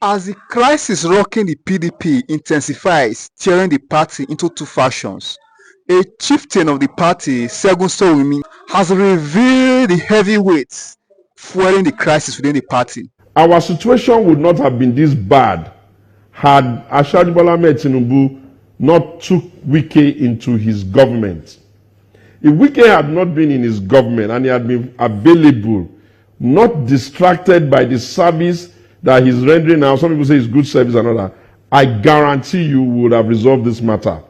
As the crisis rocking the PDP intensifies, tearing the party into two factions, a chieftain of the party, Sowunmi, has revealed the heavyweights fueling the crisis within the party. Our situation would not have been this bad had Asiwaju Bola Ahmed Tinubu not took Wike into his government. If Wike had not been in his government and he had been available, not distracted by the service that he's rendering now, some people say it's good service and all that, I guarantee you we would have resolved this matter.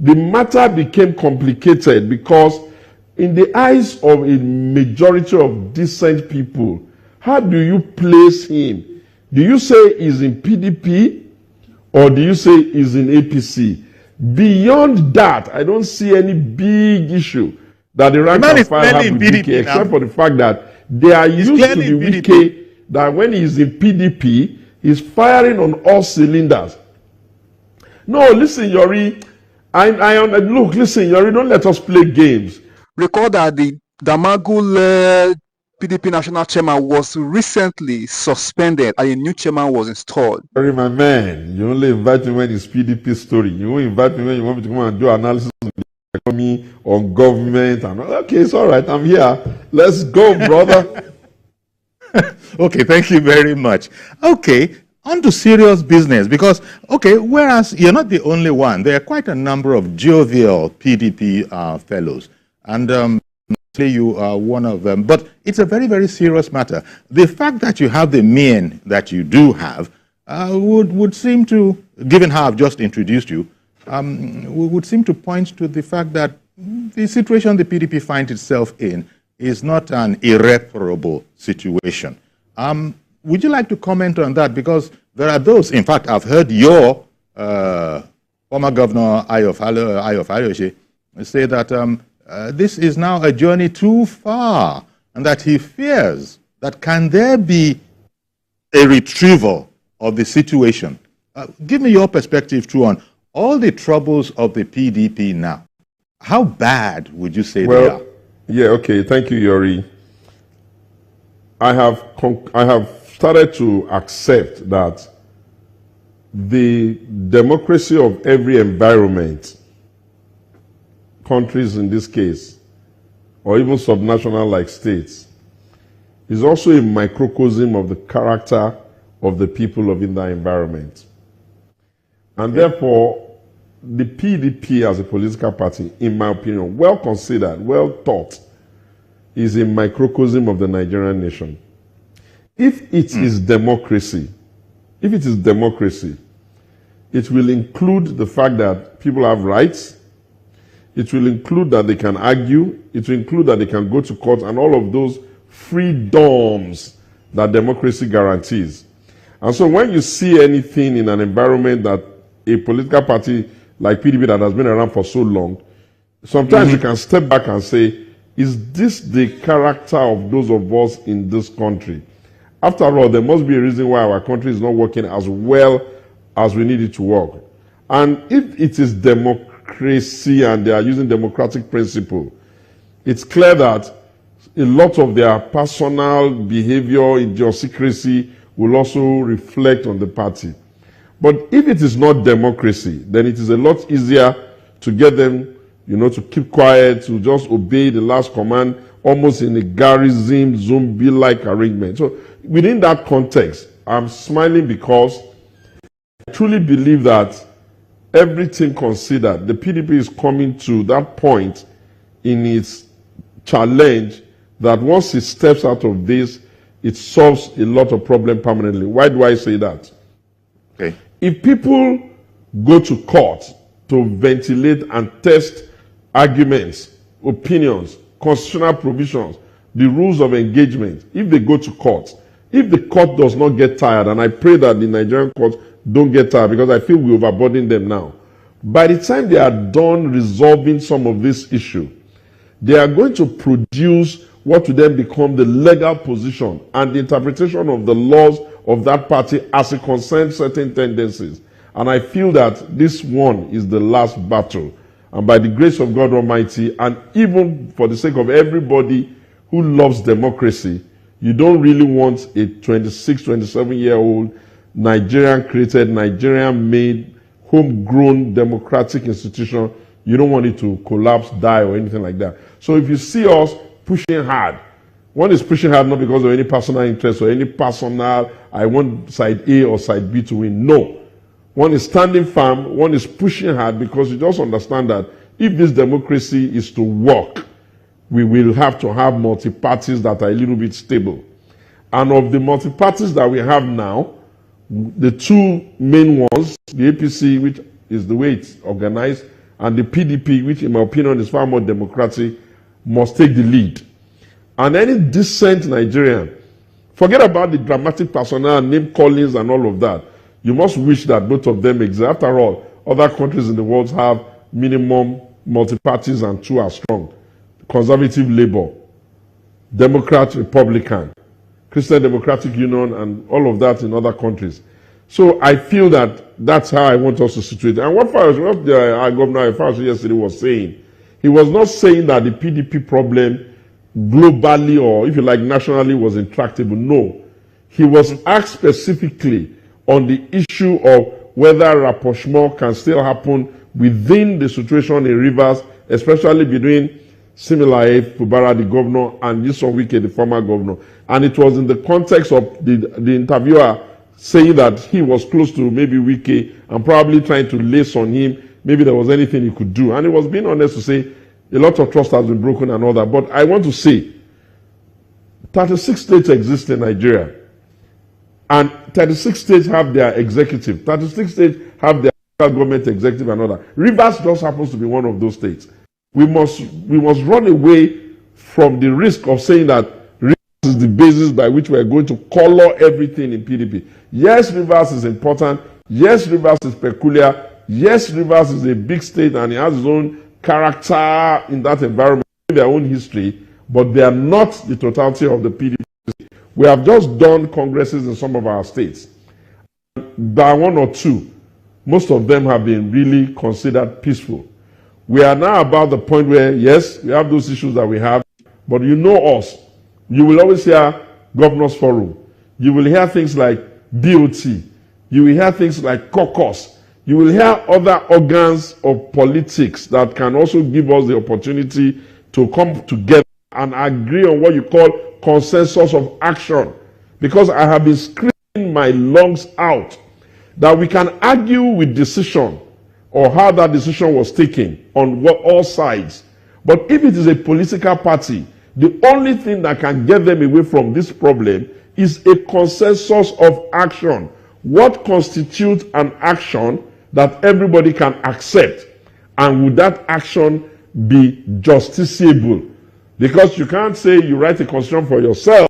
The matter became complicated because in the eyes of a majority of decent people, how do you place him? Do you say he's in PDP or do you say he's in APC? Beyond that, I don't see any big issue that the rank and file have with Wike, except for the fact that they are used to the Wike that when he's in PDP, he's firing on all cylinders. No, listen, Yori. Look, listen, Yori, don't let us play games. Recall that the Damagul PDP national chairman was recently suspended and a new chairman was installed. Sorry, my man, you only invite me when it's PDP story. You won't invite me when you want me to come and do analysis on the economy, on government. And okay, it's all right, I'm here. Let's go, brother. Okay, thank you very much. Okay, on to serious business because, okay, whereas you're not the only one, there are quite a number of jovial PDP fellows. And you are one of them. But it's a very, very serious matter. The fact that you have the men that you do have would seem to, given how I've just introduced you, would seem to point to the fact that the situation the PDP finds itself in is not an irreparable situation. Would you like to comment on that? Because there are those, in fact, I've heard your former governor, Ayo Fayose, say that this is now a journey too far and that he fears that can there be a retrieval of the situation? Give me your perspective too on all the troubles of the PDP now. How bad would you say they are? Yeah, okay. Thank you, Yori. I have started to accept that the democracy of every environment, countries in this case, or even subnational like states, is also a microcosm of the character of the people of in that environment. And therefore, the PDP as a political party, in my opinion, well considered, well thought, is a microcosm of the Nigerian nation. If it is democracy, it will include the fact that people have rights. It will include that they can argue. It will include that they can go to court and all of those freedoms that democracy guarantees. And so when you see anything in an environment that a political party like PDP that has been around for so long, sometimes you can step back and say, is this the character of those of us in this country? After all, there must be a reason why our country is not working as well as we need it to work. And if it is democracy and they are using democratic principle, it's clear that a lot of their personal behavior, idiosyncrasy, will also reflect on the party. But if it is not democracy, then it is a lot easier to get them, to keep quiet, to just obey the last command, almost in a garrison, zombie-like arrangement. So within that context, I'm smiling because I truly believe that everything considered, the PDP is coming to that point in its challenge that once it steps out of this, it solves a lot of problems permanently. Why do I say that? Okay. If people go to court to ventilate and test arguments, opinions, constitutional provisions, the rules of engagement, if they go to court, if the court does not get tired, and I pray that the Nigerian courts don't get tired because I feel we overburden them now, by the time they are done resolving some of this issue, they are going to produce what will then become the legal position and the interpretation of the laws of that party as it concerns certain tendencies. And I feel that this one is the last battle. And by the grace of God Almighty, and even for the sake of everybody who loves democracy, you don't really want a 26, 27-year-old Nigerian-created, Nigerian-made, homegrown democratic institution. You don't want it to collapse, die, or anything like that. So if you see us pushing hard, one is pushing hard not because of any personal interest or any personal, I want side A or side B to win. No. One is standing firm, one is pushing hard because you just understand that if this democracy is to work, we will have to have multi-parties that are a little bit stable. And of the multi-parties that we have now, the two main ones, the APC, which is the way it's organized, and the PDP, which in my opinion is far more democratic, must take the lead. And any decent Nigerian, forget about the dramatic personnel, name callings and all of that. You must wish that both of them exist. After all, other countries in the world have minimum multi-parties and two are strong. Conservative Labour, Democrat, Republican, Christian Democratic Union, and all of that in other countries. So I feel that that's how I want us to situate. And what our Governor Farage yesterday was saying, he was not saying that the PDP problem globally or, if you like, nationally was intractable. No. He was asked specifically on the issue of whether rapprochement can still happen within the situation in Rivers, especially between Similaye Fubara, the governor, and Wike, the former governor. And it was in the context of the interviewer saying that he was close to maybe Wike and probably trying to lace on him, maybe there was anything he could do. And he was being honest to say a lot of trust has been broken and all that. But I want to say 36 states exist in Nigeria. And 36 states have their executive. 36 states have their government executive and all that. Rivers just happens to be one of those states. We must run away from the risk of saying that Rivers is the basis by which we are going to color everything in PDP. Yes, Rivers is important. Yes, Rivers is peculiar. Yes, Rivers is a big state and it has its own character in that environment, their own history, but they are not the totality of the PDP. We have just done congresses in some of our states. By one or two, most of them have been really considered peaceful. We are now about the point where, yes, we have those issues that we have, but you know us. You will always hear Governors Forum. You will hear things like BOT. You will hear things like caucus. You will hear other organs of politics that can also give us the opportunity to come together and agree on what you call consensus of action. Because I have been screaming my lungs out that we can argue with decision or how that decision was taken on all sides. But if it is a political party, the only thing that can get them away from this problem is a consensus of action. What constitutes an action that everybody can accept? And would that action be justiciable? Because you can't say you write a constitution for yourself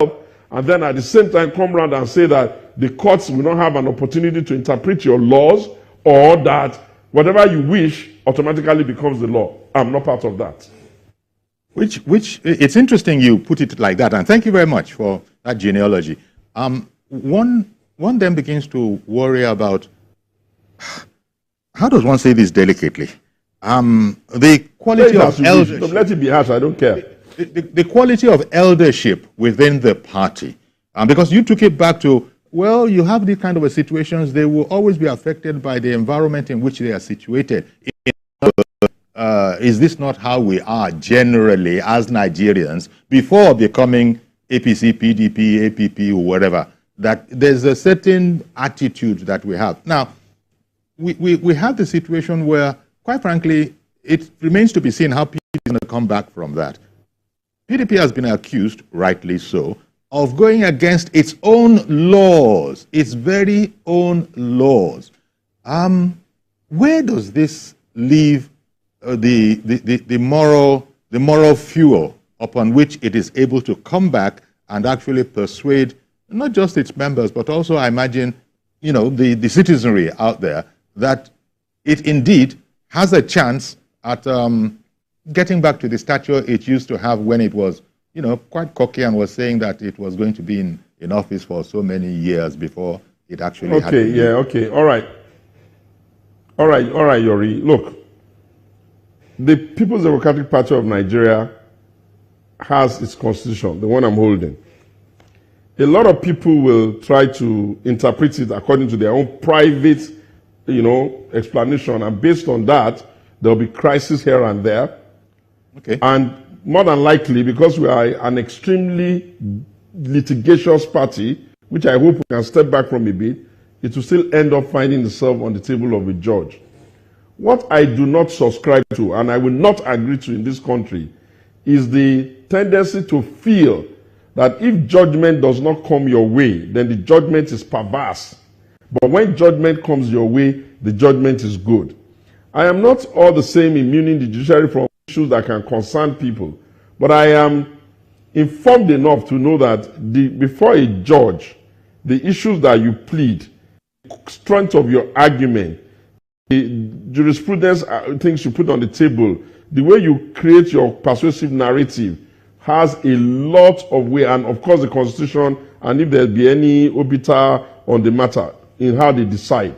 and then at the same time come around and say that the courts will not have an opportunity to interpret your laws, or that whatever you wish automatically becomes the law. I'm not part of that. Which it's interesting you put it like that, and thank you very much for that genealogy. One then begins to worry about, how does one say this delicately? The quality of eldership. Let it be harsh, I don't care. The quality of eldership within the party. Because you took it back to, well, you have these kind of situations, they will always be affected by the environment in which they are situated. Is this not how we are generally as Nigerians before becoming APC, PDP, APP, or whatever? That there's a certain attitude that we have. Now, we have the situation where, quite frankly, it remains to be seen how PDP is going to come back from that. PDP has been accused, rightly so, of going against its own laws, its very own laws. Where does this leave the moral fuel upon which it is able to come back and actually persuade not just its members, but also, I imagine, the citizenry out there, that it indeed has a chance at getting back to the stature it used to have when it was, quite cocky and was saying that it was going to be in office for so many years before it actually had to be. Okay. All right, Yori. Look, the People's Democratic Party of Nigeria has its constitution, the one I'm holding. a lot of people will try to interpret it according to their own private, explanation. And based on that, there'll be crisis here and there. Okay. And more than likely, because we are an extremely litigious party, which I hope we can step back from a bit, it will still end up finding itself on the table of a judge. What I do not subscribe to, and I will not agree to in this country, is the tendency to feel that if judgment does not come your way, then the judgment is perverse. But when judgment comes your way, the judgment is good. I am not all the same immuning the judiciary from issues that can concern people, but I am informed enough to know that before a judge, the issues that you plead, the strength of your argument, the jurisprudence things you put on the table, the way you create your persuasive narrative has a lot of weight, and of course the Constitution, and if there be any obiter on the matter in how they decide.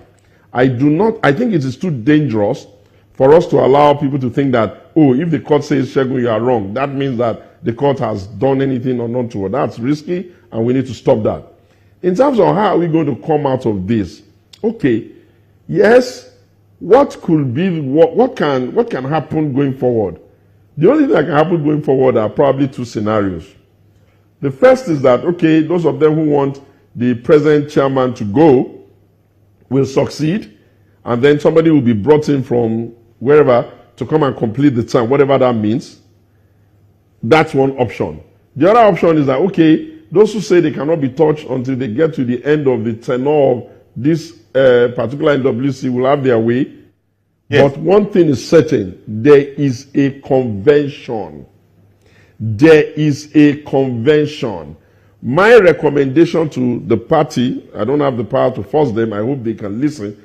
I think it is too dangerous for us to allow people to think that, oh, if the court says, Segun, you are wrong, that means that the court has done anything or not to. That's risky, and we need to stop that. In terms of how are we going to come out of this, okay, yes, what could be, what can happen going forward? The only thing that can happen going forward are probably two scenarios. The first is that, okay, those of them who want the present chairman to go will succeed, and then somebody will be brought in from wherever to come and complete the term, whatever that means. That's one option. The other option is that, okay, those who say they cannot be touched until they get to the end of the tenure of this particular NWC will have their way. Yes. But one thing is certain, there is a convention. There is a convention. My recommendation to the party, I don't have the power to force them, I hope they can listen,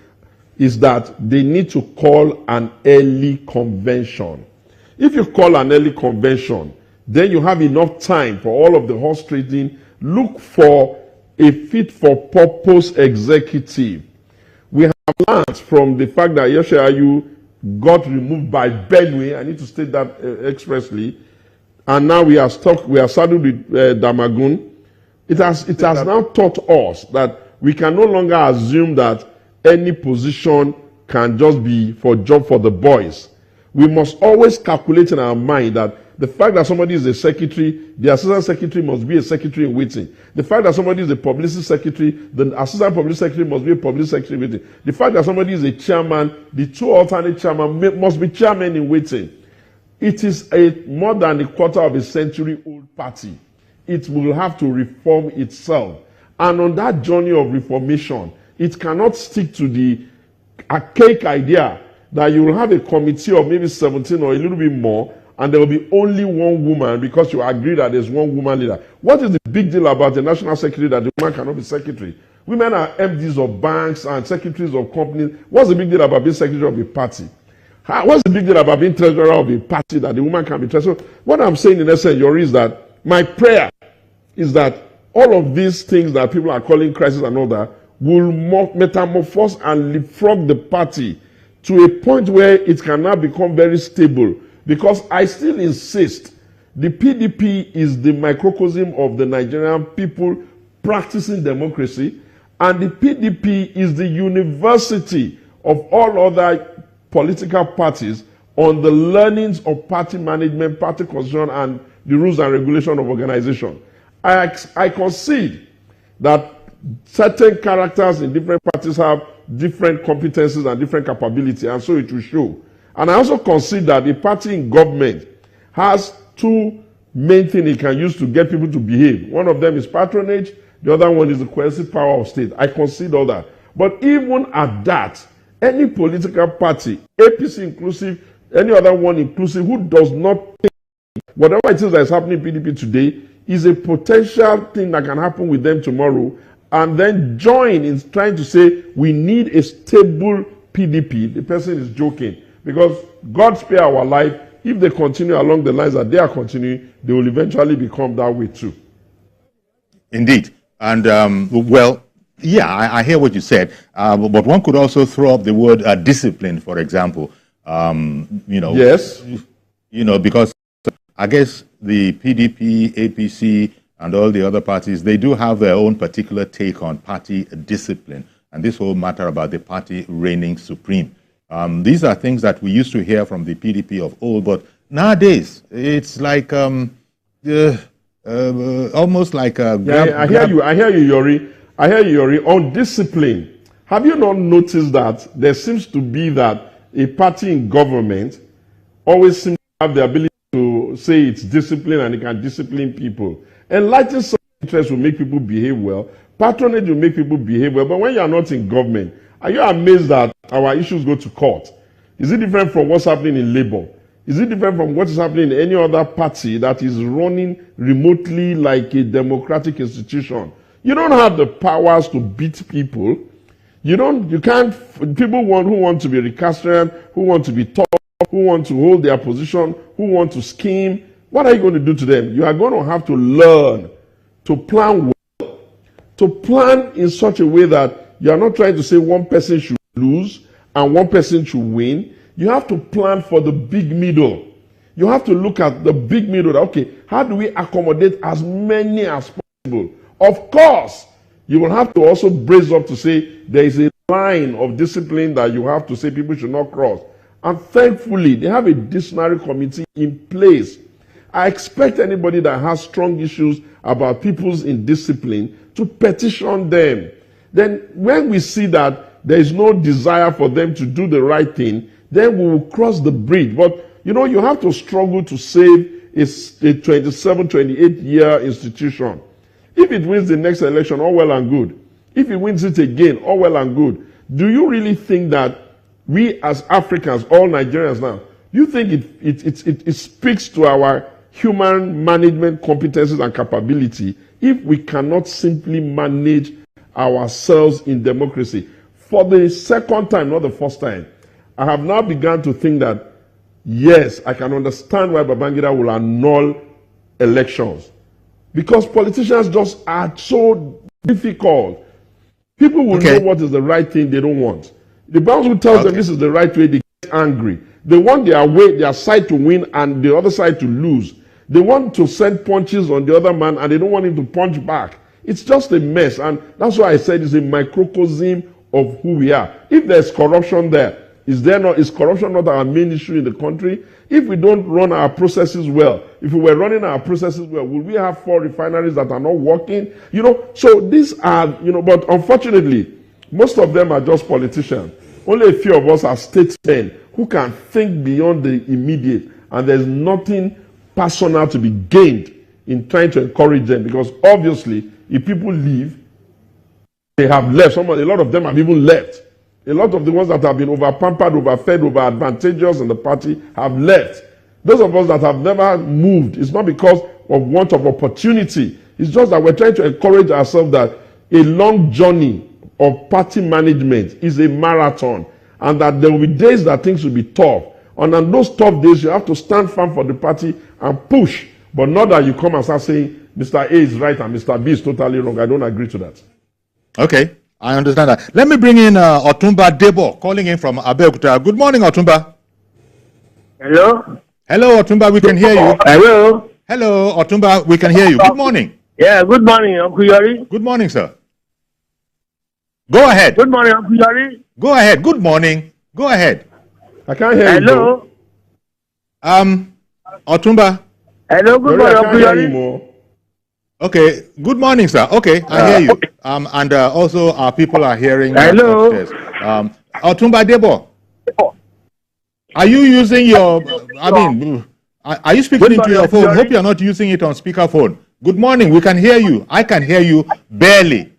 is that they need to call an early convention. If you call an early convention, then you have enough time for all of the horse trading. Look for a fit-for-purpose executive. We have learned from the fact that Yoshe Ayu got removed by Benue. I need to state that expressly. And now we are stuck, we are saddled with Damagun. It has now taught us that we can no longer assume that any position can just be for job for the boys. We must always calculate in our mind that the fact that somebody is a secretary, the assistant secretary must be a secretary in waiting. The fact that somebody is a publicity secretary, the assistant publicity secretary must be a publicity secretary in waiting. The fact that somebody is a chairman, the two alternate chairmen must be chairmen in waiting. It is more than a quarter of a century old party. It will have to reform itself. And on that journey of reformation, it cannot stick to the archaic idea that you will have a committee of maybe 17 or a little bit more, and there will be only one woman because you agree that there's one woman leader. What is the big deal about the national secretary that the woman cannot be secretary? Women are MDs of banks and secretaries of companies. What's the big deal about being secretary of a party? What's the big deal about being treasurer of a party that the woman can be treasurer? What I'm saying in essence, Yori, is that my prayer is that all of these things that people are calling crisis and all that will metamorphose and leapfrog the party to a point where it can now become very stable. Because I still insist, the PDP is the microcosm of the Nigerian people practicing democracy, and the PDP is the university of all other political parties on the learnings of party management, party constitution, and the rules and regulation of organization. I concede that certain characters in different parties have different competencies and different capability, and so it will show. And I also concede that the party in government has two main things it can use to get people to behave. One of them is patronage, the other one is the coercive power of state. I concede all that. But even at that, any political party, APC inclusive, any other one inclusive, who does not think whatever it is that is happening in PDP today is a potential thing that can happen with them tomorrow, and then join in trying to say we need a stable PDP, the person is joking. Because God spare our life, if they continue along the lines that they are continuing, they will eventually become that way too. Indeed. And, well, yeah, I hear what you said. But one could also throw up the word discipline, for example. Yes. Because I guess the PDP, APC, and all the other parties, they do have their own particular take on party discipline and this whole matter about the party reigning supreme. These are things that we used to hear from the PDP of old, but nowadays it's like almost like a I hear you, Yori. I hear you, Yori. On discipline, have you not noticed that there seems to be that a party in government always seems to have the ability to say it's discipline and it can discipline people. Enlightened self-interest will make people behave well. Patronage will make people behave well. But when you are not in government, are you amazed that our issues go to court? Is it different from what's happening in Labour? Is it different from what is happening in any other party that is running remotely like a democratic institution? You don't have the powers to beat people. You can't, people who want to be recalcitrant, who want to be tough, who want to hold their position, who want to scheme. What are you going to do to them? You are going to have to learn to plan well, to plan in such a way that you are not trying to say one person should lose and one person should win. You have to plan for the big middle. You have to look at the big middle. Okay, how do we accommodate as many as possible? Of course, you will have to also brace up to say there is a line of discipline that you have to say people should not cross. And thankfully, they have a disciplinary committee in place. I expect anybody that has strong issues about people's indiscipline to petition them. Then when we see that there is no desire for them to do the right thing, then we will cross the bridge. But, you have to struggle to save a 27, 28-year institution. If it wins the next election, all well and good. If it wins it again, all well and good. Do you really think that we as Africans, all Nigerians now, you think it speaks to our human management competencies and capability if we cannot simply manage ourselves in democracy? For the second time, not the first time, I have now begun to think that, yes, I can understand why Babangida will annul elections. Because politicians just are so difficult. People will know what is the right thing they don't want. The boss who tells them this is the right way, they get angry. They want their side to win and the other side to lose. They want to send punches on the other man and they don't want him to punch back. It's just a mess. And that's why I said it's a microcosm of who we are. If there's corruption there, is corruption not our main issue in the country? If we don't run our processes well, if we were running our processes well, will we have 4 refineries that are not working? So these are, but unfortunately, most of them are just politicians. Only a few of us are statesmen who can think beyond the immediate, and there's nothing personal to be gained in trying to encourage them, because obviously, if people leave, they have left. A lot of them have even left. A lot of the ones that have been over-pampered, over-fed, over-advantageous in the party have left. Those of us that have never moved, it's not because of want of opportunity. It's just that we're trying to encourage ourselves that a long journey of party management is a marathon, and that there will be days that things will be tough. And on those tough days, you have to stand firm for the party and push, but not that you come and start saying, Mr. A is right and Mr. B is totally wrong. I don't agree to that. Okay. I understand that. Let me bring in Otumba Debo, calling in from Abeokuta. Good morning, Otumba. Hello? Hello, Otumba, we can hear you. Hello? Hello, Otumba, we can hear you. Good morning. Yeah, good morning, Uncle Yori. Good morning, sir. Go ahead. Good morning, Uncle Yori. Go ahead. Good morning. Go ahead. I can't hear you. Hello? Otumba. Hello, good morning, Uncle Yori. Okay, good morning, sir. Okay, I hear you. And also our people are hearing. Hello. Otumba Debo, are you using your, are you speaking into your phone? Hope you're not using it on speakerphone. Good morning, we can hear you. I can hear you barely.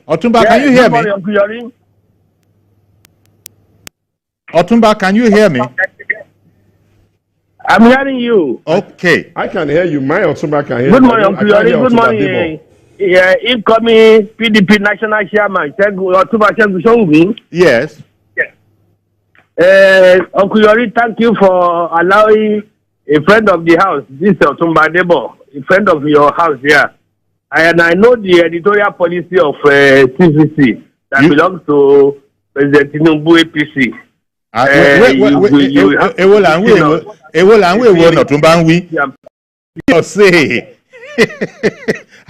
Otumba, can you hear me? Otumba, can you hear me? I'm hearing you. Okay. I can hear you. My Otumba can hear Good you. morning, Uncle Yori. Good morning. Incoming PDP National Chairman, Otumba Sowunmi. Yes. Uncle Yori, thank you for allowing a friend of the house, this Otumba Debo, a friend of your house here. And I know the editorial policy of TVC that belongs to President Tinubu APC.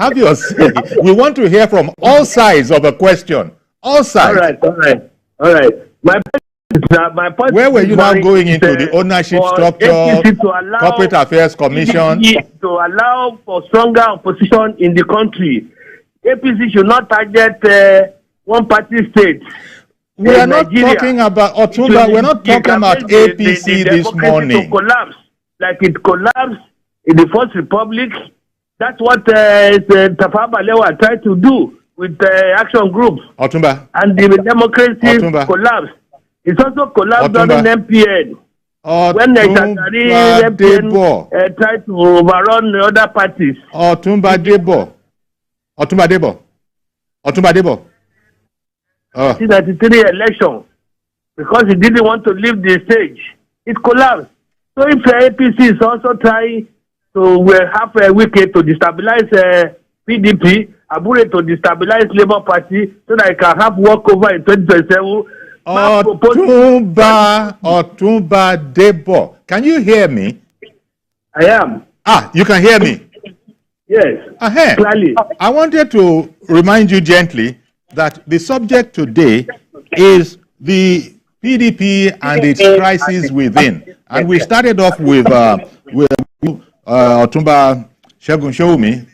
Have your say. We want to hear from all sides of a question. All sides. All right. My point Where were you now going into the ownership structure, corporate affairs commission? To allow for stronger opposition in the country. APC should not target one party state. We are not talking about Otumba. We're not talking about APC this morning. To collapse, like it collapsed in the First Republic. That's what Tafawa Balewa tried to do with the action group. Otumba. And the democracy collapsed. It's also collapsed during MPN. When the MPN tried to overrun the other parties. Otumba Debo. 1993 election, because he didn't want to leave the stage, it collapsed. So if APC is also trying to have a Wike to destabilize PDP, Abure to destabilize Labour Party, so that it can have walkover in 2027. Otumba Debo. Can you hear me? I am. You can hear me? Yes. Clearly. I wanted to remind you gently that the subject today is the PDP and its crisis within. And we started off with Otumba Segun Sowunmi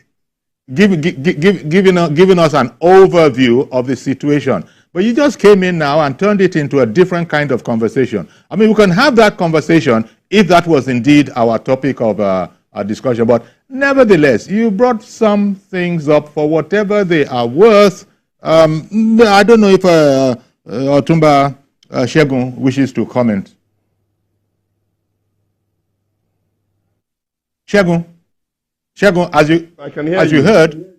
giving us an overview of the situation. But you just came in now and turned it into a different kind of conversation. I mean, we can have that conversation if that was indeed our topic of our discussion. But nevertheless, you brought some things up for whatever they are worth. I don't know if Otumba Segun wishes to comment. Segun, as you heard,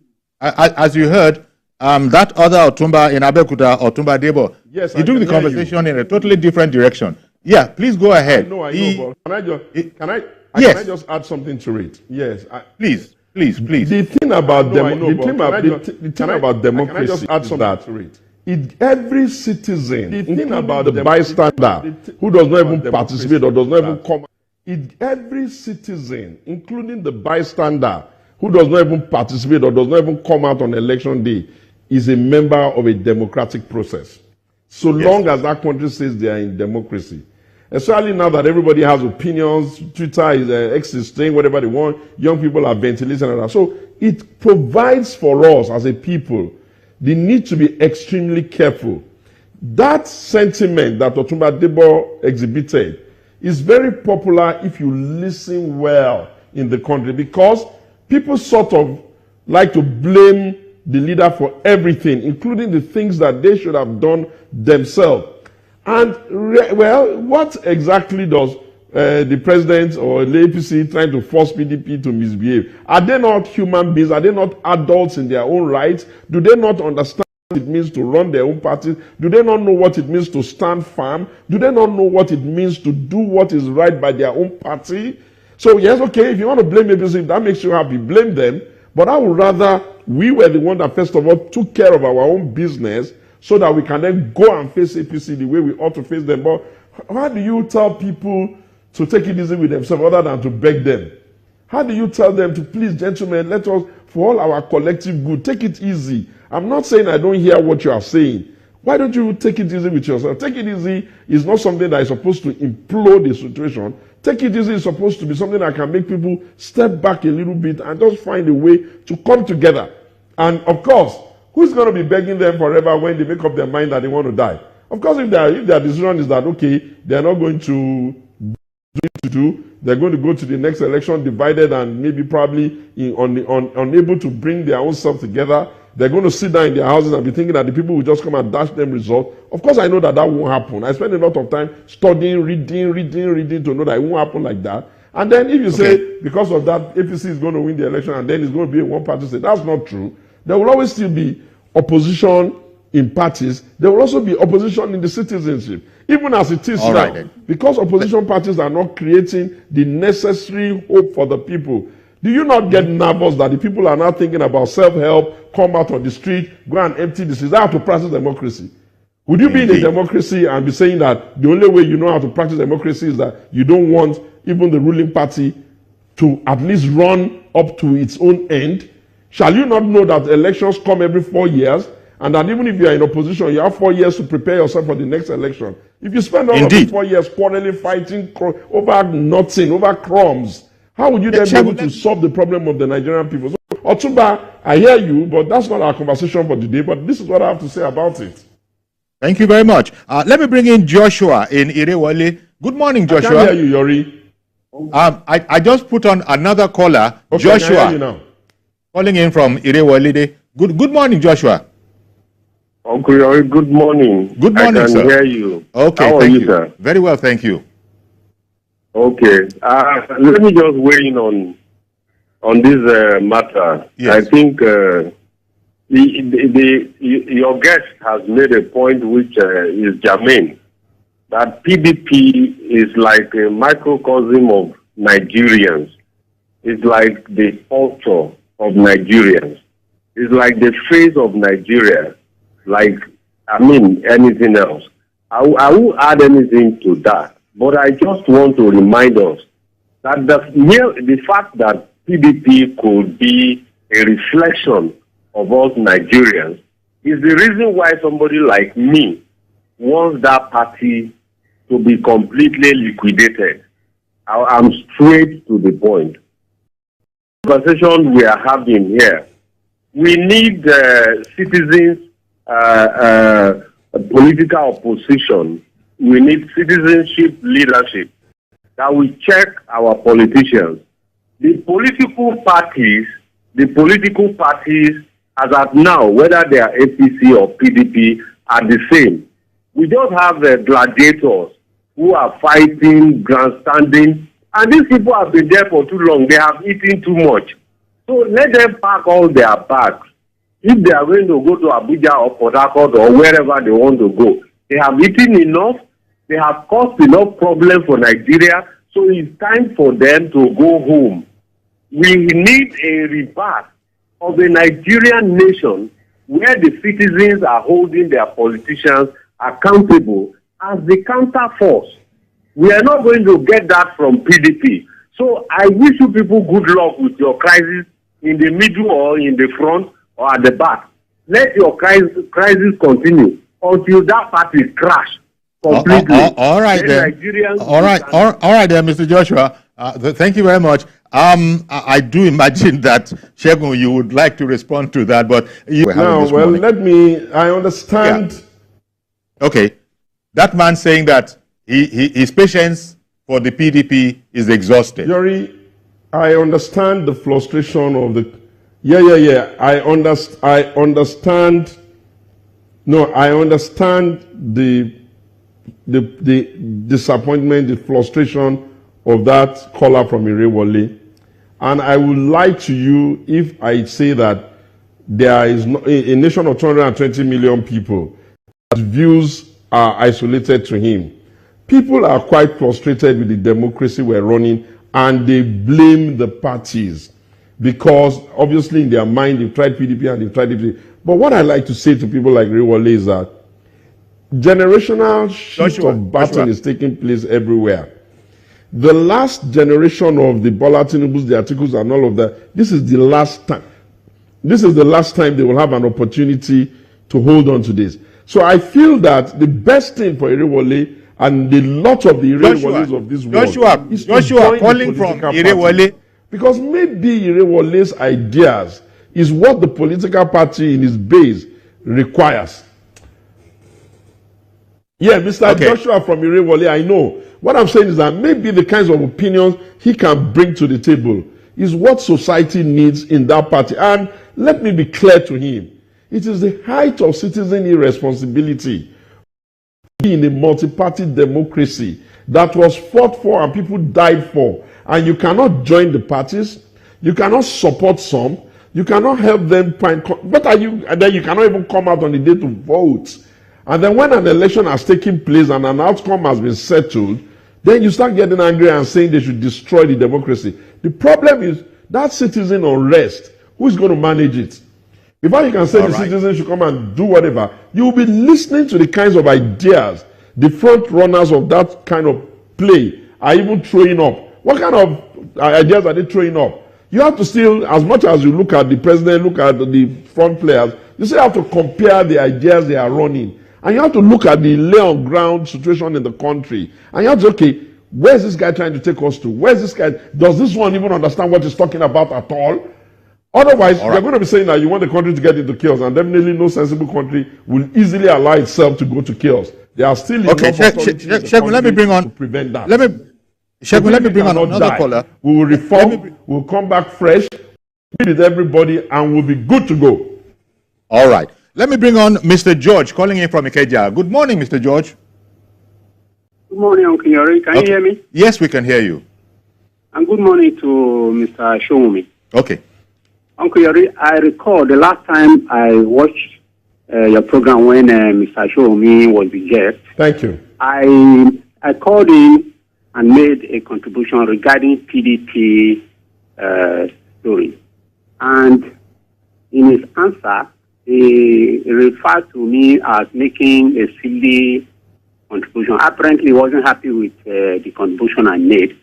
that other Otumba in Abeokuta, Otumba Debo, he took the conversation in a totally different direction. Yeah, please go ahead. I know, but can I just add something to it? Yes. Please. The thing about democracy is that every citizen, including the bystander who does not even participate or does not even come, every citizen, including the bystander who does not even participate or does not even come out on election day, is a member of a democratic process. So long as that country says they are in democracy. Especially now that everybody has opinions, Twitter is X is saying whatever they want, young people are ventilating and that. So it provides for us as a people the need to be extremely careful. That sentiment that Otumba Debo exhibited is very popular if you listen well in the country, because people sort of like to blame the leader for everything, including the things that they should have done themselves. And, well, what exactly does the president or the APC trying to force PDP to misbehave? Are they not human beings? Are they not adults in their own rights? Do they not understand what it means to run their own parties? Do they not know what it means to stand firm? Do they not know what it means to do what is right by their own party? So, yes, okay, if you want to blame APC, if that makes you happy, blame them. But I would rather we were the one that first of all took care of our own business so that we can then go and face APC the way we ought to face them. But how do you tell people to take it easy with themselves other than to beg them? How do you tell them to, please, gentlemen, let us, for all our collective good, take it easy? I'm not saying I don't hear what you are saying. Why don't you take it easy with yourself? Take it easy is not something that is supposed to implode the situation. Take it easy is supposed to be something that can make people step back a little bit and just find a way to come together. And of course, who's going to be begging them forever when they make up their mind that they want to die? Of course, if their decision is that, okay, they're not going to do, they're going to go to the next election divided and maybe probably unable to bring their own self together, they're going to sit down in their houses and be thinking that the people will just come and dash them results. Of course, I know that won't happen. I spend a lot of time studying, reading to know that it won't happen like that. And then if you say, because of that, APC is going to win the election and then it's going to be a one-party state, that's not true. There will always still be opposition in parties. There will also be opposition in the citizenship. Even as it is now, because opposition parties are not creating the necessary hope for the people. Do you not get nervous that the people are now thinking about self-help, come out on the street, go and empty the streets? That's how to practice democracy. Would you be in a democracy and be saying that the only way you know how to practice democracy is that you don't want even the ruling party to at least run up to its own end? Shall you not know that elections come every 4 years, and that even if you are in opposition, you have 4 years to prepare yourself for the next election? If you spend all of the 4 years quarreling, fighting over nothing, over crumbs, how would you then be able to solve the problem of the Nigerian people? So, Otumba, I hear you, but that's not our conversation for today, but this is what I have to say about it. Thank you very much. Let me bring in Joshua in Irewole. Good morning, Joshua. I can hear you, Yori. I just put on another caller, okay, Joshua, I can hear you now. Calling in from Irewole. Good morning, Joshua. Uncle Yori, good morning. Good morning, sir. I can hear you. Okay, How thank are you, you. sir? Very well, thank you. Okay. Let me just weigh in on this matter. Yes. I think your guest has made a point which is germane, that PDP is like a microcosm of Nigerians. It's like the culture of Nigerians. It's like the face of Nigeria. Anything else. I won't add anything to that. But I just want to remind us that the fact that PDP could be a reflection of us Nigerians is the reason why somebody like me wants that party to be completely liquidated. I'm straight to the point. The conversation we are having here, we need citizens, political opposition. We need citizenship leadership that will check our politicians. The political parties as at now, whether they are APC or PDP, are the same. We just have gladiators who are fighting, grandstanding, and these people have been there for too long. They have eaten too much. So let them pack all their bags. If they are going to go to Abuja or Port Harcourt or wherever they want to go, they have eaten enough. They have caused enough problem for Nigeria, so it's time for them to go home. We need a rebirth of a Nigerian nation where the citizens are holding their politicians accountable as the counterforce. We are not going to get that from PDP. So I wish you people good luck with your crisis in the middle or in the front or at the back. Let your crisis continue until that party crash completely. All right then. All right then, Mr. Joshua. Thank you very much. I do imagine that Segun, you would like to respond to that, but I understand. Yeah. Okay, that man saying that his patience for the PDP is exhausted. Yori, I understand the frustration of the. I understand. No, I understand the disappointment, the frustration of that caller from Irewole. And I would lie to you if I say that there is a nation of 220 million people that views are isolated to him. People are quite frustrated with the democracy we're running, and they blame the parties because obviously in their mind they've tried PDP and they've tried PDP. But what I like to say to people like Irewole is that generational shift of baton is taking place everywhere. The last generation of the Bola Tinubus, the articles and all of that, this is the last time. This is the last time they will have an opportunity to hold on to this. So I feel that the best thing for Irewole and the lot of the Irewoles of this world is Joshua calling from Irewole. Because maybe Irewole's ideas is what the political party in his base requires. Yeah, Mr. Joshua from Irewole, I know. What I'm saying is that maybe the kinds of opinions he can bring to the table is what society needs in that party. And let me be clear to him. It is the height of citizen irresponsibility in a multi-party democracy that was fought for and people died for. And you cannot join the parties. You cannot support some. You cannot help them find. And then you cannot even come out on the day to vote. And then when an election has taken place and an outcome has been settled, then you start getting angry and saying they should destroy the democracy. The problem is that citizen unrest. Who is going to manage it? Before you can say the citizens should come and do whatever, you will be listening to the kinds of ideas the front runners of that kind of play are even throwing up. What kind of ideas are they throwing up? You have to still, as much as you look at the president, look at the front players, you still have to compare the ideas they are running. And you have to look at the lay on ground situation in the country. And you have to say, okay, where's this guy trying to take us to? Where's this guy? Does this one even understand what he's talking about at all? Otherwise, you're going to be saying that you want the country to get into chaos, and definitely no sensible country will easily allow itself to go to chaos. There are still enough authorities in the country let me bring on, to prevent that. Let me bring on another caller. We will reform, we'll come back fresh, with everybody, and we'll be good to go. All right. Let me bring on Mr. George, calling in from Ikeja. Good morning, Mr. George. Good morning, Uncle Yori. Can you hear me? Yes, we can hear you. And good morning to Mr. Sowunmi. Okay. Uncle Yori, I recall the last time I watched your program when Mr. Sowunmi was the guest. Thank you. I called in and made a contribution regarding PDP story. And in his answer, he referred to me as making a silly contribution. Apparently, he wasn't happy with the contribution I made.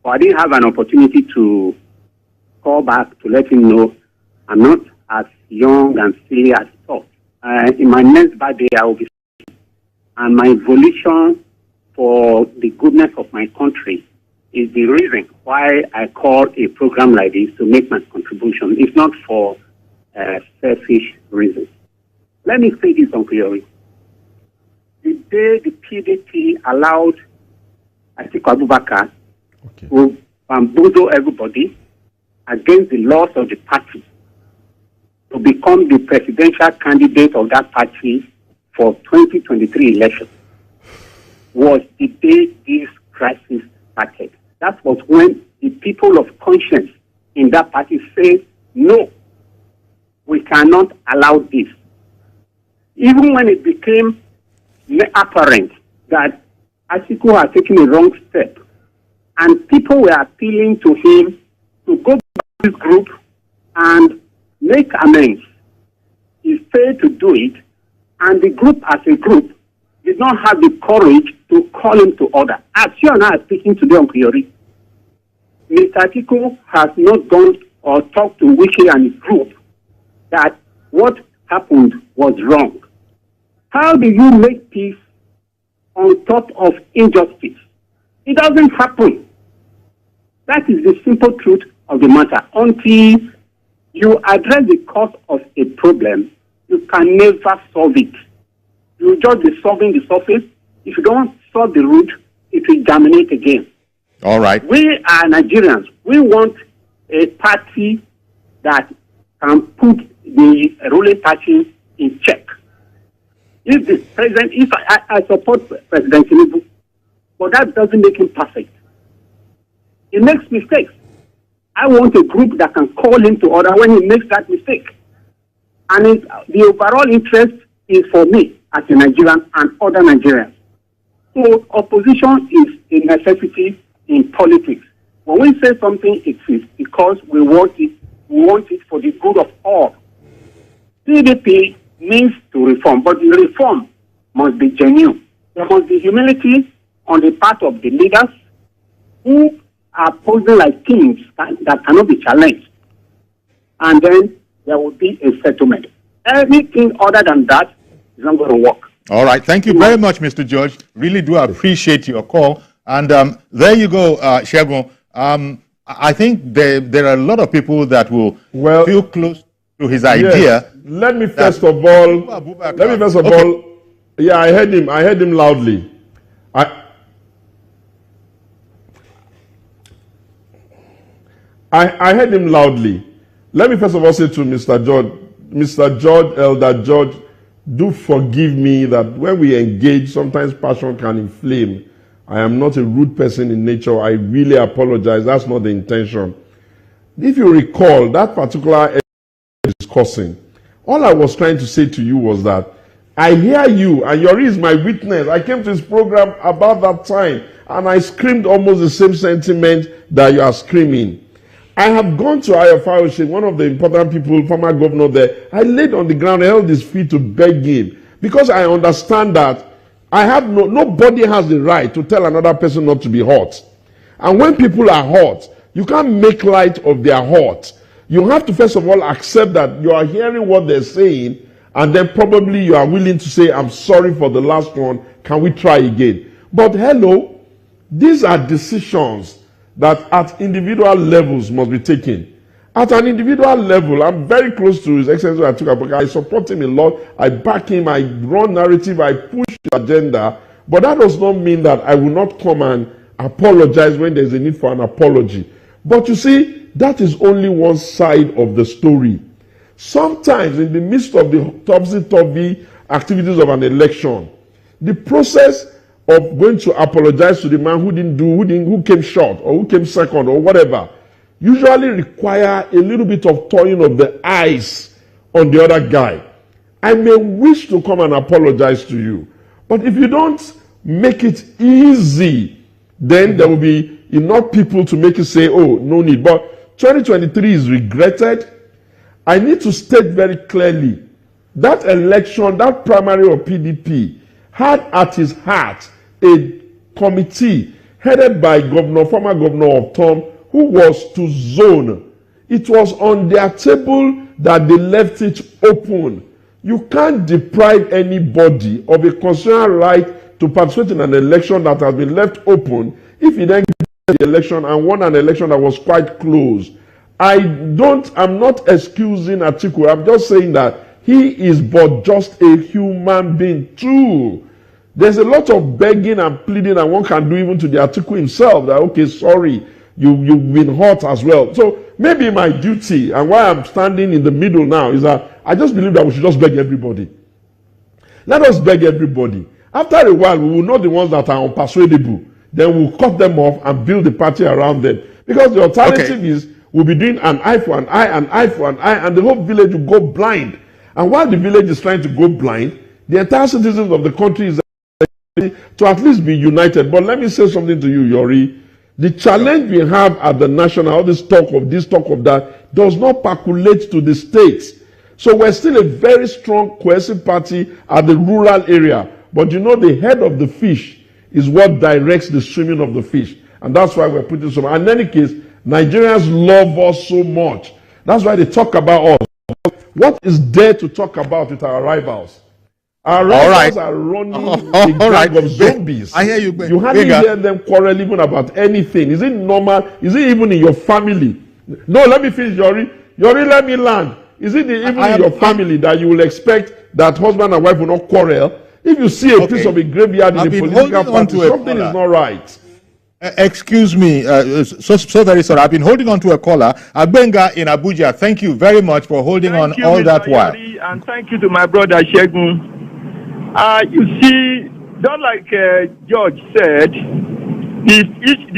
But I didn't have an opportunity to call back to let him know I'm not as young and silly as he thought. In my next birthday, I will be, and my volition for the goodness of my country is the reason why I call a program like this to make my contribution. It's not for selfish reasons. Let me say this, Uncle Yori. The day the PDP allowed Atiku Abubakar to bamboozle everybody against the laws of the party to become the presidential candidate of that party for 2023 election was the day this crisis started. That was when the people of conscience in that party said, no, we cannot allow this. Even when it became apparent that Atiku had taken a wrong step and people were appealing to him to go back to this group and make amends, he failed to do it, and the group as a group did not have the courage to call him to order. As you and I are speaking today on Yori, Mr. Atiku has not gone or talked to Wike and his group that what happened was wrong. How do you make peace on top of injustice? It doesn't happen. That is the simple truth of the matter. Until you address the cause of a problem, you can never solve it. You just be solving the surface. If you don't solve the root, it will germinate again. All right. We are Nigerians. We want a party that can put the ruling party in check. If the president, if I support President Tinubu, but that doesn't make him perfect. He makes mistakes. I want a group that can call him to order when he makes that mistake. And the overall interest is for me as a Nigerian and other Nigerians. So opposition is a necessity in politics. When we say something, it is because we want it for the good of all. PDP means to reform, but the reform must be genuine. There must be humility on the part of the leaders who are posing like kings that cannot be challenged. And then there will be a settlement. Anything other than that is not going to work. All right. Thank you very much, Mr. George. Really do appreciate your call. And there you go, Segun. I think there are a lot of people that will feel close to his idea. Yes. Let me first of all, yeah, I heard him loudly. I heard him loudly. Let me first of all say to Mr. George, Elder George, do forgive me that when we engage, sometimes passion can inflame. I am not a rude person in nature. I really apologize. That's not the intention. If you recall, that particular discussing, all I was trying to say to you was that I hear you, and Yori is my witness. I came to his program about that time, and I screamed almost the same sentiment that you are screaming. I have gone to Ayafayoshe, one of the important people, former governor there. I laid on the ground, held his feet to beg him, because I understand that I have nobody has the right to tell another person not to be hurt. And when people are hurt, You can't make light of their hurt. You have to first of all accept that you are hearing what they're saying, and then probably you are willing to say, I'm sorry for the last one, can we try again? But hello, these are decisions that at individual levels must be taken. At an individual level, I'm very close to His Excellency Atiku. I support him a lot. I back him. I run narrative. I push the agenda. But that does not mean that I will not come and apologize when there's a need for an apology. But you see, that is only one side of the story. Sometimes in the midst of the topsy-turvy activities of an election, the process of going to apologize to the man who came short or who came second or whatever, usually require a little bit of thawing of the ice on the other guy. I may wish to come and apologize to you, but if you don't make it easy, then there will be enough people to make you say, oh, no need. But 2023 is regretted. I need to state very clearly that election, that primary of PDP, had at its heart a committee headed by former governor of Tom, who was to zone. It was on their table that they left it open. You can't deprive anybody of a constitutional right to participate in an election that has been left open if he then gets the election and won an election that was quite close. I'm not excusing Atiku. I'm just saying that he is but just a human being too. There's a lot of begging and pleading that one can do even to the Atiku himself that, okay, sorry, you've been hurt as well. So maybe my duty and why I'm standing in the middle now is that I just believe that we should just beg everybody. Let us beg everybody. After a while, we will know the ones that are unpersuadable. Then we'll cut them off and build the party around them. Because the alternative is we'll be doing an eye for an eye, an eye for an eye, and the whole village will go blind. And while the village is trying to go blind, the entire citizens of the country is to at least be united. But let me say something to you, Yori. The challenge we have at the national, all this, talk of that, does not percolate to the states. So we're still a very strong cohesive party at the rural area. But you know, the head of the fish is what directs the swimming of the fish. And that's why we're putting some. And in any case, Nigerians love us so much. That's why they talk about us. What is there to talk about with our rivals? Our rivals are running a gang of zombies. I hear you. You hardly hear them quarrel even about anything. Is it normal? Is it even in your family? No, let me finish, Yori. Yori, let me land. Is it even in your family that you will expect that husband and wife will not quarrel? If you see a piece of a graveyard in a political party, something is not right. Excuse me, so very sorry. I've been holding on to a caller. Agbenga in Abuja, thank you very much for holding on all that while. And thank you to my brother Segun. You see, just like George said, the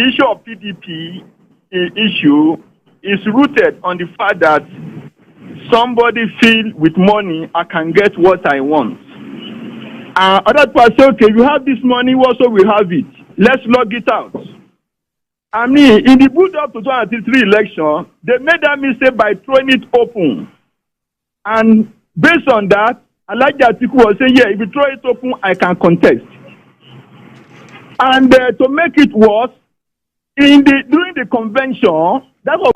issue of PDP issue is rooted on the fact that somebody feel with money, I can get what I want. Other people say, okay, you have this money, also we have it. Let's log it out. I mean, in the build-up to 2023 election, they made that mistake by throwing it open. And based on that, Alhaji Atiku was saying, yeah, if you throw it open, I can contest. And to make it worse, during the convention, that was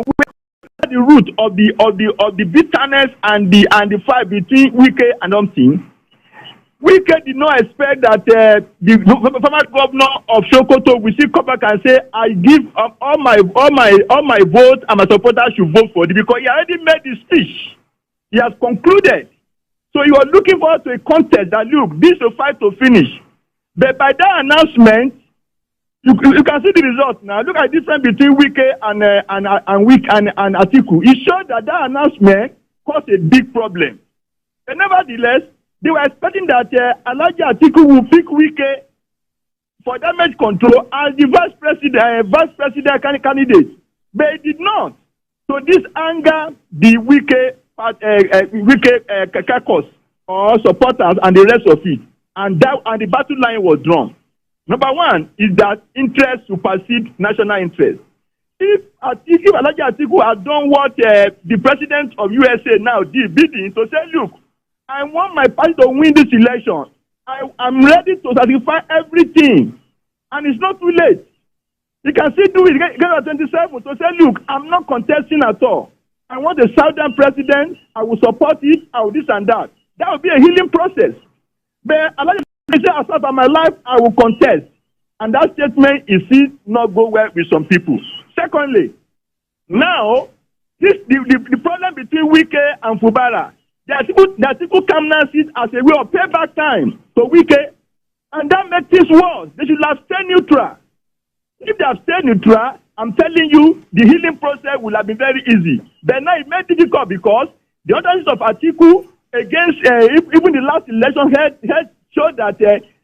the root of the bitterness and the fight between Wike and Omtin. Wike did not expect that the former governor of Sokoto will still come back and say, I give all my votes and my supporters should vote for it, because he already made the speech. He has concluded. So you are looking forward to a contest that, look, this is a fight to finish. But by that announcement, you can see the result now. Look at the difference between Wike and Atiku. It showed that announcement caused a big problem. But nevertheless, they were expecting that Alhaji Atiku will pick Wike for damage control as the vice president candidate. But it did not. So this anger the Wike caucus or supporters and the rest of it. And the battle line was drawn. Number one is that interest supersedes national interest. If Alhaji Atiku had done what the president of USA now did, bidding to say, look, I want my party to win this election. I'm ready to sacrifice everything. And it's not too late. He can still do it. Get on 27 to say, look, I'm not contesting at all. I want a Southern president. I will support it. I will this and that. That will be a healing process. But I like to say, as far as my life, I will contest. And that statement is still not go well with some people. Secondly, now, the problem between Wike and Fubara, there are people come now sit as a way of payback time to Wike, and that makes things worse. They should have stayed neutral. If they have stayed neutral, I'm telling you, the healing process will have been very easy. But now it made it difficult because the utterances of Atiku against even the last election had showed that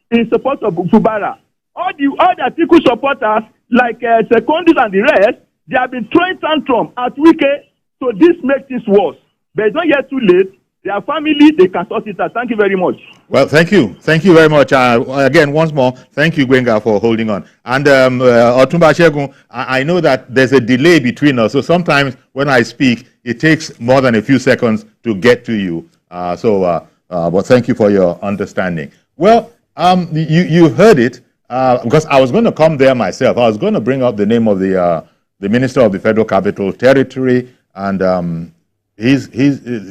in support of Fubara. All the Atiku supporters, like Secondus and the rest, they have been throwing tantrum at Wike, so this makes things worse. But it's not yet too late. Their family, they can sort it out. Thank you very much. Well, thank you. Thank you very much. Again, once more, thank you, Gwenga, for holding on. And Otumba Segun, I know that there's a delay between us, so sometimes when I speak, it takes more than a few seconds to get to you. But thank you for your understanding. Well, you heard it, because I was going to come there myself. I was going to bring up the name of the Minister of the Federal Capital Territory and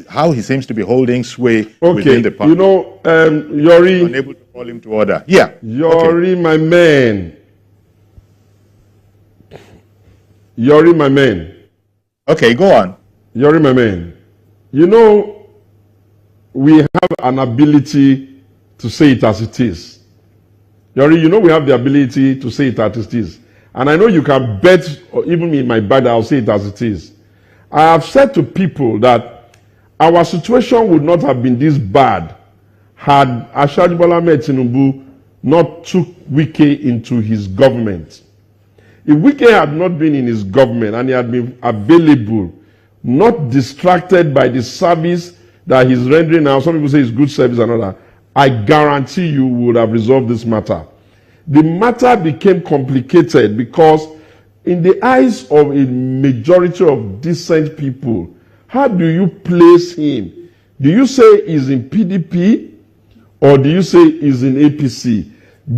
how he seems to be holding sway within the party. You know, Yori, unable to call him to order. Yeah, Yori, okay. My man. Yori, my man. Okay, go on. Yori, my man. You know, we have an ability to say it as it is. Yori, you know we have the ability to say it as it is. And I know you can bet, or even in my bag, I'll say it as it is. I have said to people that our situation would not have been this bad had Asiwaju Bola Ahmed Tinubu not took Wike into his government. If Wike had not been in his government and he had been available, not distracted by the service that he's rendering now, some people say it's good service and all that, I guarantee you we would have resolved this matter. The matter became complicated because in the eyes of a majority of decent people, how do you place him? Do you say he's in PDP or do you say he's in APC?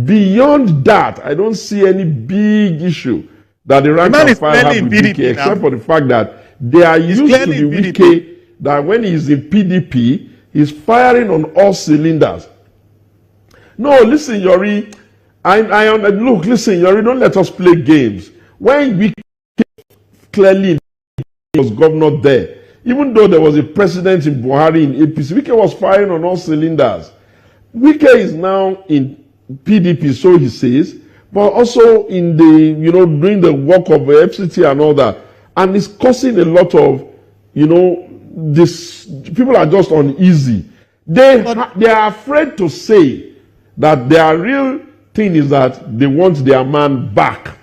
Beyond that, I don't see any big issue that the rank and file have with PDP, except for the fact that they are used to the Wike that when he's in PDP, he's firing on all cylinders. No, listen, Yori. Look, listen, Yori, don't let us play games. When Wike clearly was governor there, even though there was a president in Buhari in APC, Wike was firing on all cylinders. Wike is now in PDP, so he says, but also in the, doing the work of the FCT and all that. And it's causing a lot of, people are just uneasy. They are afraid to say that their real thing is that they want their man back,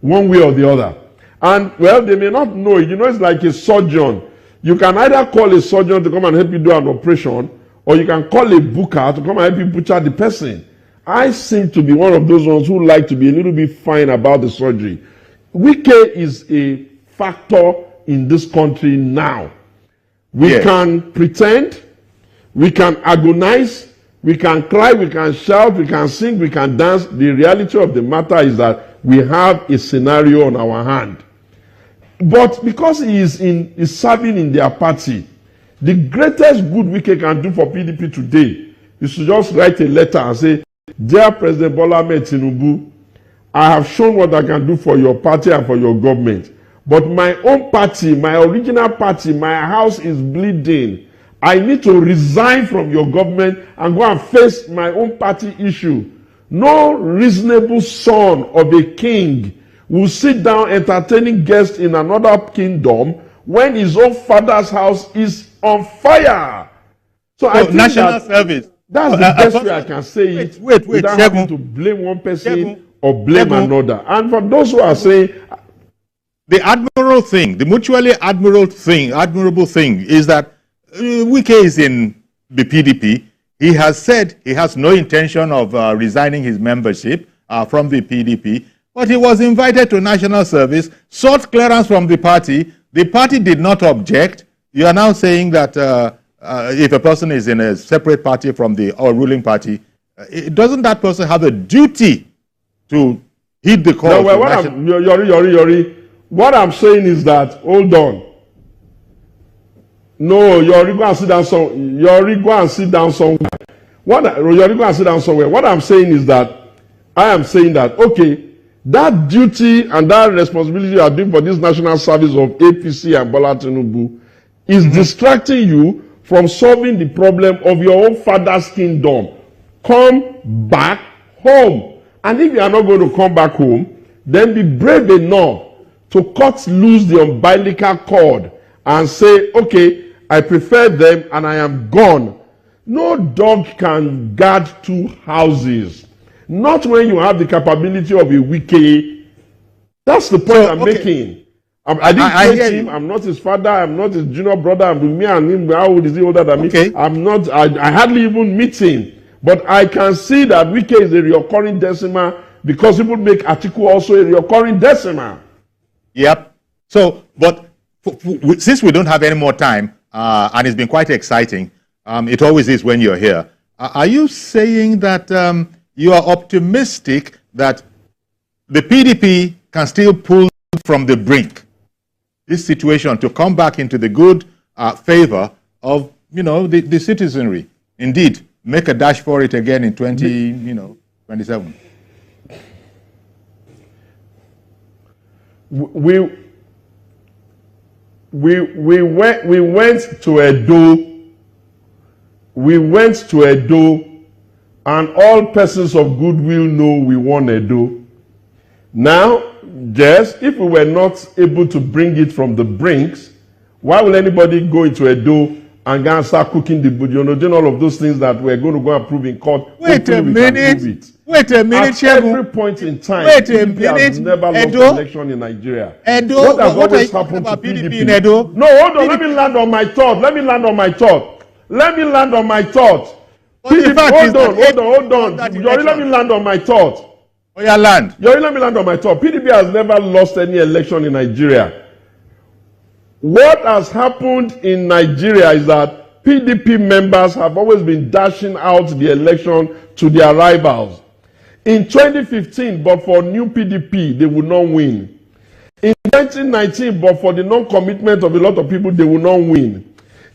one way or the other. And, well, they may not know it. It's like a surgeon. You can either call a surgeon to come and help you do an operation, or you can call a booker to come and help you butcher the person. I seem to be one of those ones who like to be a little bit fine about the surgery. Wike is a factor in this country now. We can pretend, we can agonize, we can cry, we can shout, we can sing, we can dance. The reality of the matter is that we have a scenario on our hand. But because he is serving in their party, the greatest good Wike can do for PDP today is to just write a letter and say, "Dear President Bola Ahmed Tinubu, I have shown what I can do for your party and for your government. But my own party, my original party, my house is bleeding. I need to resign from your government and go and face my own party issue. No reasonable son of a king will sit down entertaining guests in another kingdom when his own father's house is on fire." So I think national service. That's the best way I can say it without having to blame one person or blame another. And for those who are saying, the admirable thing, the mutually admirable thing is that Wike is in the PDP. He has said he has no intention of resigning his membership from the PDP, but he was invited to national service, sought clearance from the party. The party did not object. You are now saying that if a person is in a separate party from the ruling party, doesn't that person have a duty to heed the call. No, well, Yori, what I'm saying is that, hold on. No, Yori, go and sit down somewhere. Yori, go and sit down somewhere. What I'm saying is that, I am saying that, okay, that duty and that responsibility you are doing for this national service of APC and Bola Tinubu is distracting you from solving the problem of your own father's kingdom. Come back home. And if you are not going to come back home, then be brave enough to cut loose the umbilical cord and say, okay, I prefer them and I am gone. No dog can guard two houses. Not when you have the capability of a Wike. That's the point I'm making. I didn't create him. I'm not his father. I'm not his junior brother. I'm me and him. How old is he older than me? I'm not. I hardly even meet him. But I can see that Wike is a recurring decimal because people make Atiku also a recurring decimal. Yep. So, but since we don't have any more time, and it's been quite exciting, it always is when you're here. Are you saying that you are optimistic that the PDP can still pull from the brink this situation to come back into the good favor of, the citizenry? Indeed, make a dash for it again in 2027. We went to Edo. We went to Edo, and all persons of goodwill know we won Edo. Now, yes, if we were not able to bring it from the brinks, why will anybody go into Edo and go and start cooking the booty, doing all of those things that we're going to go and prove in court? Wait a minute. Wait a minute, At every point in time, PDP has never lost an election in Nigeria. Edo, what has always happened to PDP? In Edo? No, hold on. Let me land on my thought. Yori, let me land on my thought. Oh, yeah, land. Yori, let me land on my thought. PDP has never lost any election in Nigeria. What has happened in Nigeria is that PDP members have always been dashing out the election to their rivals. In 2015, but for new PDP, they would not win. In 2019, but for the non-commitment of a lot of people, they will not win.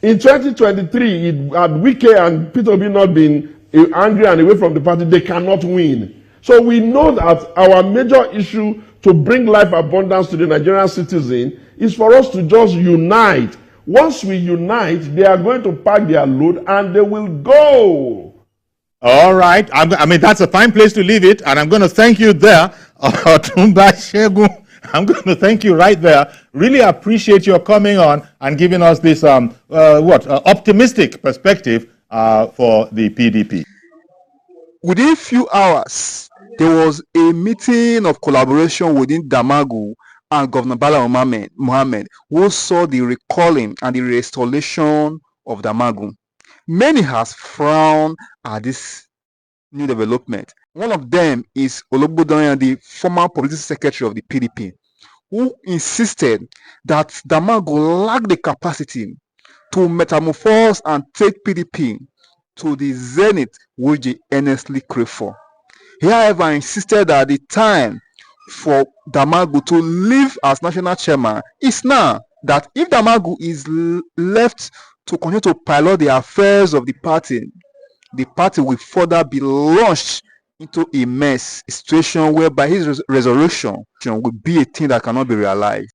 In 2023, had Wike and Peter Obi not been angry and away from the party, they cannot win. So we know that our major issue to bring life abundance to the Nigerian citizen is for us to just unite. Once we unite, they are going to pack their load and they will go. All right. I mean, that's a fine place to leave it. And I'm going to thank you there, Otumba Segun. I'm going to thank you right there. Really appreciate your coming on and giving us this optimistic perspective for the PDP. Within a few hours, there was a meeting of collaboration within Damagu and Governor Bala Mohammed, who saw the recalling and the restoration of Damagu. Many has frowned at this new development. One of them is Ologbodoyan, the former publicity secretary of the PDP, who insisted that Damagu lacked the capacity to metamorphose and take PDP to the zenith which they earnestly crave for. He, however, insisted that the time for Damagu to leave as national chairman is now. That if Damagu is left to continue to pilot the affairs of the party will further be launched into a mess, a situation whereby his resurrection will be a thing that cannot be realized.